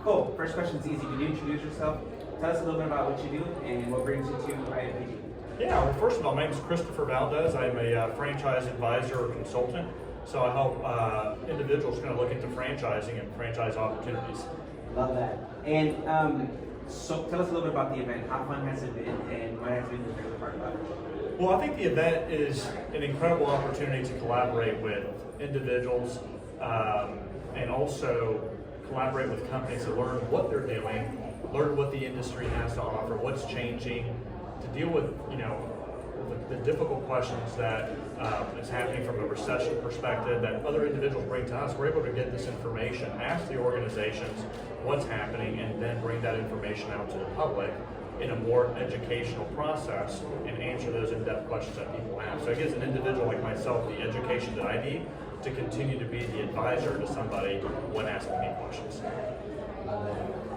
Cool. First question's easy. Can you introduce yourself? Tell us a little bit about what you do and what brings you to IFPD. Yeah, well, first of all, my name is Christopher Valdes. I'm a franchise advisor or consultant. So I help individuals kind of look into franchising and franchise opportunities. Love that. And so tell us a little bit about the event. How fun has it been and what has been your favorite part about it? Well, I think the event is an incredible opportunity to collaborate with individuals and also collaborate with companies to learn what they're doing, learn what the industry has to offer, what's changing, to deal with, the difficult questions that is happening from a recession perspective that other individuals bring to us. We're able to get this information, ask the organizations what's happening, and then bring that information out to the public in a more educational process and answer those in-depth questions that people have. So it gives an individual like myself the education that I need to continue to be the advisor to somebody when asking me questions.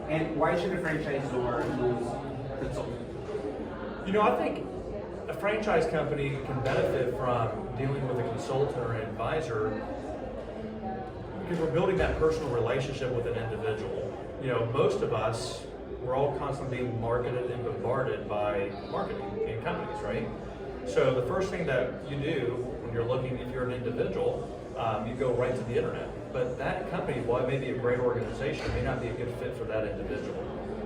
And why should a franchisor use a consultant? I think a franchise company can benefit from dealing with a consultant or an advisor because we're building that personal relationship with an individual. Most of us, we're all constantly being marketed and bombarded by marketing in companies, right? So the first thing that you do when you're looking, if you're an individual, you go right to the internet. But that company, while it may be a great organization, may not be a good fit for that individual.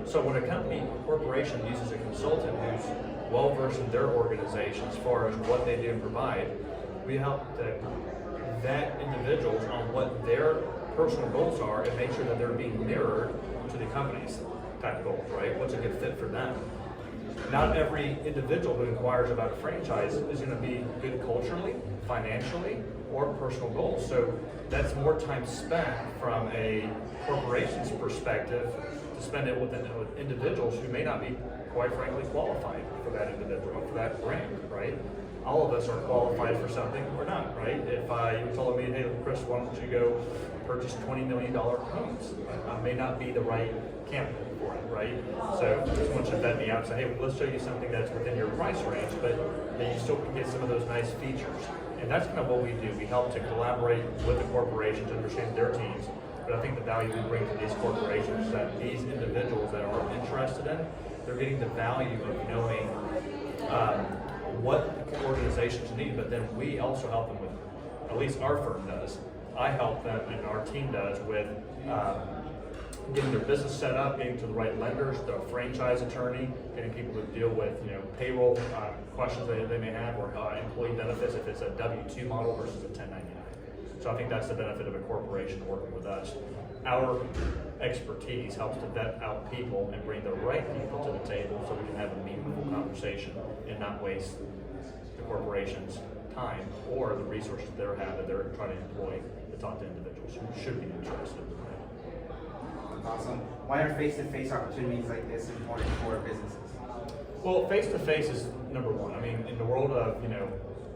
So when a company, corporation uses a consultant who's well-versed in their organization as far as what they do and provide, we help to vet individuals on what their personal goals are and make sure that they're being mirrored to the company's type of goals, right? What's a good fit for them? Not every individual who inquires about a franchise is going to be good culturally, financially, or personal goals. So that's more time spent from a corporation's perspective to spend it with individuals who may not be, quite frankly, qualified for that individual, for that brand, right? All of us are qualified for something or not, right? If you told me, hey, Chris, why don't you go purchase $20 million homes? I may not be the right candidate for it, right? So just want you to vet me out and say, hey, let's show you something that's within your price range, but that you still can get some of those nice features. And that's kind of what we do. We help to collaborate with the corporations, understand their teams, but I think the value we bring to these corporations is that these individuals that are interested in, they're getting the value of knowing what organizations need, but then we also help them with, at least our firm does. I help them and our team does with getting their business set up, getting to the right lenders, the franchise attorney, getting people to deal with payroll questions they may have, or employee benefits if it's a W-2 model versus a 1099. So I think that's the benefit of a corporation working with us. Our expertise helps to vet out people and bring the right people to the table so we can have a meaningful conversation and not waste the corporation's time or the resources they're trying to employ to talk to individuals who should be interested in it. Awesome. Why are face-to-face opportunities like this important for businesses? Well, face-to-face is number one. I mean, in the world of,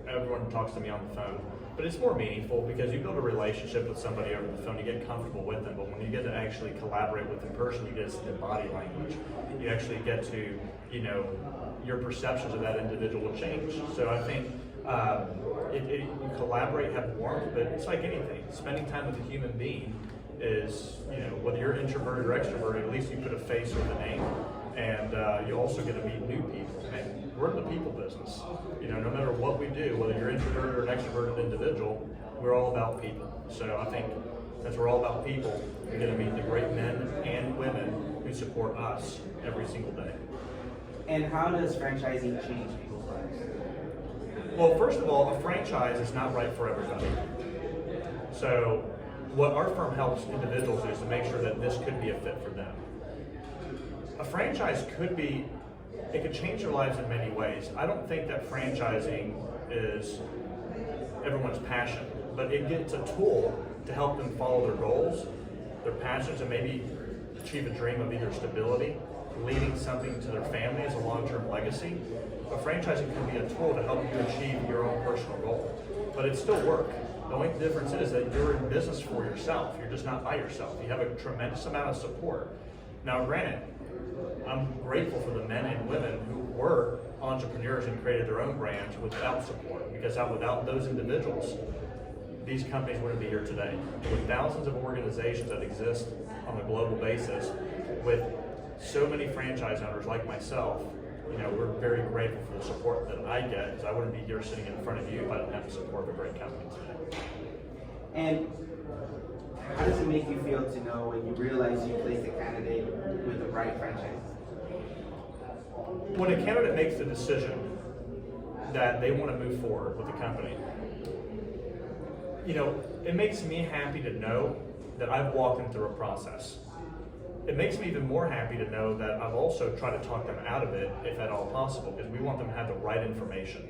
everyone talks to me on the phone, but it's more meaningful because you build a relationship with somebody over the phone, you get comfortable with them, but when you get to actually collaborate with them in person, you get to see the body language. You actually get to, your perceptions of that individual will change. So I think you collaborate, have warmth, but it's like anything. Spending time with a human being is, whether you're introverted or extroverted, at least you put a face with a name, and you also get to meet new people. And we're in the people business. No matter what we do, whether you're introverted or an extroverted individual, we're all about people. So I think since we're all about people, we get to meet the great men and women who support us every single day. And how does franchising change people's lives? Well, first of all, a franchise is not right for everybody. So what our firm helps individuals is to make sure that this could be a fit for them. A franchise it could change their lives in many ways. I don't think that franchising is everyone's passion, but it's a tool to help them follow their goals, their passions, and maybe achieve a dream of either stability, leaving something to their family as a long-term legacy. But franchising can be a tool to help you achieve your own personal goal. But it's still work. The only difference is that you're in business for yourself. You're just not by yourself. You have a tremendous amount of support. Now, granted, I'm grateful for the men and women who were entrepreneurs and created their own brands without support, because without those individuals, these companies wouldn't be here today. With thousands of organizations that exist on a global basis with so many franchise owners like myself. You know, we're very grateful for the support that I get, because I wouldn't be here sitting in front of you if I didn't have the support of a great company today. And how does it make you feel to know when you realize you placed a candidate with the right franchise? When a candidate makes the decision that they want to move forward with the company, you know, it makes me happy to know that I've walked them through a process. It makes me even more happy to know that I've also tried to talk them out of it, if at all possible, because we want them to have the right information.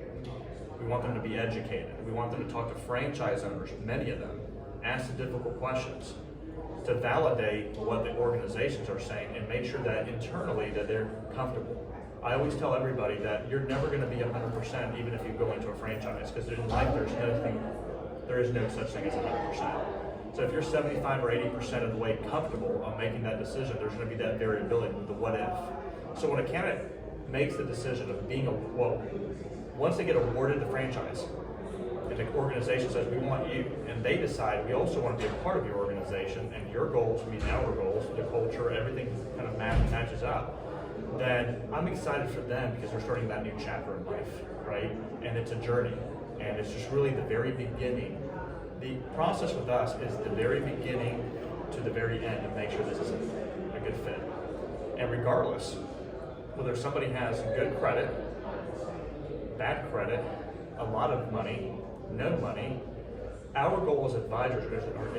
We want them to be educated. We want them to talk to franchise owners, many of them, ask the difficult questions, to validate what the organizations are saying and make sure that internally that they're comfortable. I always tell everybody that you're never going to be 100% even if you go into a franchise, because in life there is no such thing as 100%. So if you're 75 or 80% of the way comfortable on making that decision, there's going to be that variability, the what if. So when a candidate makes the decision of being once they get awarded the franchise, and the organization says, we want you, and they decide, we also want to be a part of your organization, and your goals meet our goals, the culture, everything kind of matches up, then I'm excited for them, because they're starting that new chapter in life, right? And it's a journey, and it's just really the very beginning. The process with us is the very beginning to the very end to make sure this is a good fit. And regardless, whether somebody has good credit, bad credit, a lot of money, no money, our goal as advisors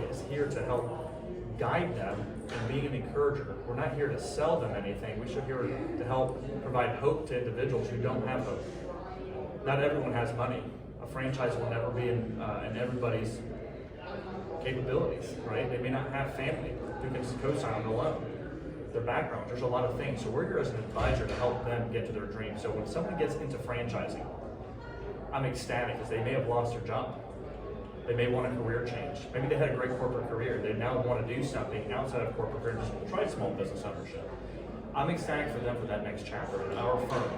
is here to help guide them and being an encourager. We're not here to sell them anything. We're here to help provide hope to individuals who don't have hope. Not everyone has money. A franchise will never be in everybody's capabilities, right? They may not have family who can co-sign on a loan. Their background, there's a lot of things. So we're here as an advisor to help them get to their dreams. So when someone gets into franchising, I'm ecstatic, because they may have lost their job. They may want a career change. Maybe they had a great corporate career. They now want to do something outside of corporate career, just try small business ownership. I'm ecstatic for them for that next chapter, and our firm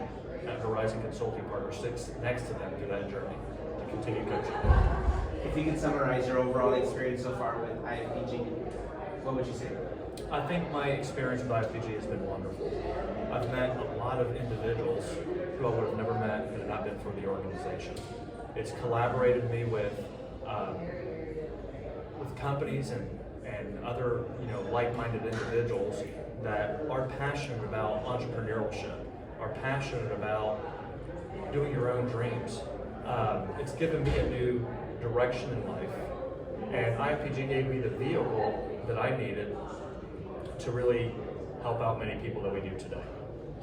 at Horizon Consulting Partners sits next to them through that journey to continue coaching them. If you could summarize your overall experience so far with IFPG, what would you say? I think my experience with IFPG has been wonderful. I've met a lot of individuals who I would have never met had it not been for the organization. It's collaborated me with companies and other like-minded individuals that are passionate about entrepreneurship, are passionate about doing your own dreams. It's given me a new direction in life, and IFPG gave me the vehicle that I needed to really help out many people that we do today.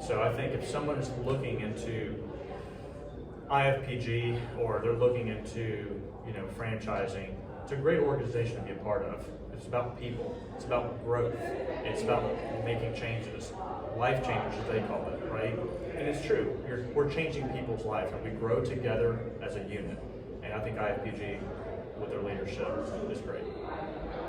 So I think if someone is looking into IFPG, or they're looking into franchising, it's a great organization to be a part of. It's about people, it's about growth, it's about making changes, life changers as they call it, right? And it's true, we're changing people's lives, and we grow together as a unit. And I think IFPG, with their leadership, is great.